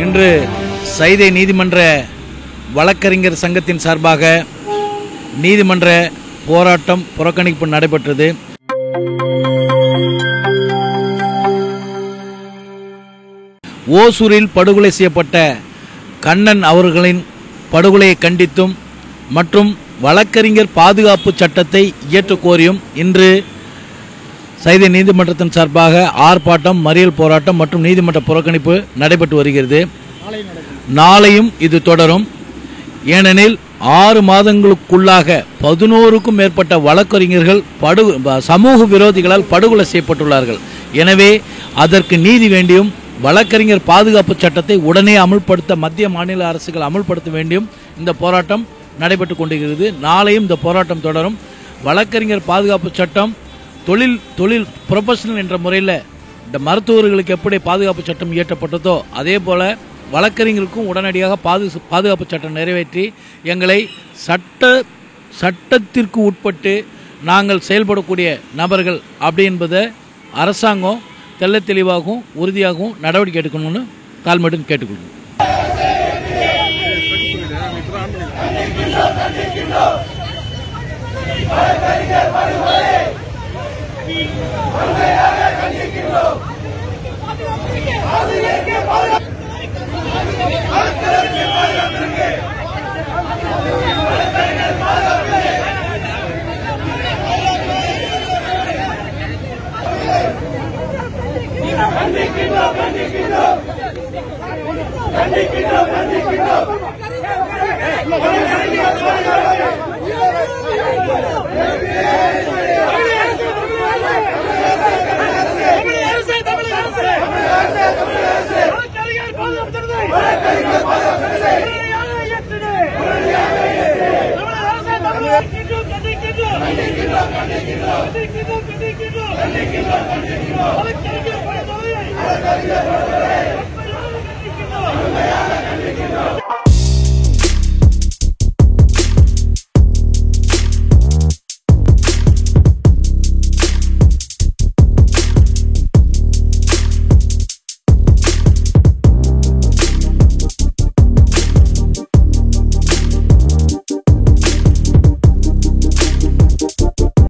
இன்று சைதை நீதிமன்ற வழக்கறிஞர் சங்கத்தின் சார்பாக நீதிமன்ற போராட்டம் புறக்கணிப்பு நடைபெற்றது. ஓசூரில் படுகொலை செய்யப்பட்ட கண்ணன் அவர்களின் படுகொலையை கண்டித்தும் மற்றும் வழக்கறிஞர் பாதுகாப்பு சட்டத்தை இயற்றக் கோரியும் இன்று சைதை நீதிமன்றத்தின் சார்பாக ஆர்ப்பாட்டம், மறியல் போராட்டம் மற்றும் நீதிமன்ற புறக்கணிப்பு நடைபெற்று வருகிறது. நாளையும் இது தொடரும். ஏனெனில் 6 மாதங்களுக்குள்ளாக 11க்கும் மேற்பட்ட வழக்கறிஞர்கள் சமூக விரோதிகளால் படுகொலை செய்யப்பட்டுள்ளார்கள். எனவே அதற்கு நீதி வேண்டியும் வழக்கறிஞர் பாதுகாப்பு சட்டத்தை உடனே அமல்படுத்த மத்திய மாநில அரசுகள் அமல்படுத்த வேண்டியும் இந்த போராட்டம் நடைபெற்று கொண்டிருக்கிறது. நாளையும் இந்த போராட்டம் தொடரும். வழக்கறிஞர் பாதுகாப்பு சட்டம் தொழில் ப்ரொஃபஷனல் என்ற முறையில் இந்த மருத்துவர்களுக்கு எப்படி பாதுகாப்பு சட்டம் இயற்றப்பட்டதோ அதே போல வழக்கறிஞருக்கும் உடனடியாக பாதுகாப்பு சட்டம் நிறைவேற்றி எங்களை சட்டத்திற்கு உட்பட்டு நாங்கள் செயல்படக்கூடிய நபர்கள் அப்படி என்பதை அரசாங்கம் தெள்ள தெளிவாகவும் உறுதியாகவும் நடவடிக்கை எடுக்கணும்னு தாழ்மையுடன் கேட்டுக்கொள்கிறோம். கண்டிக்கின்றோம்.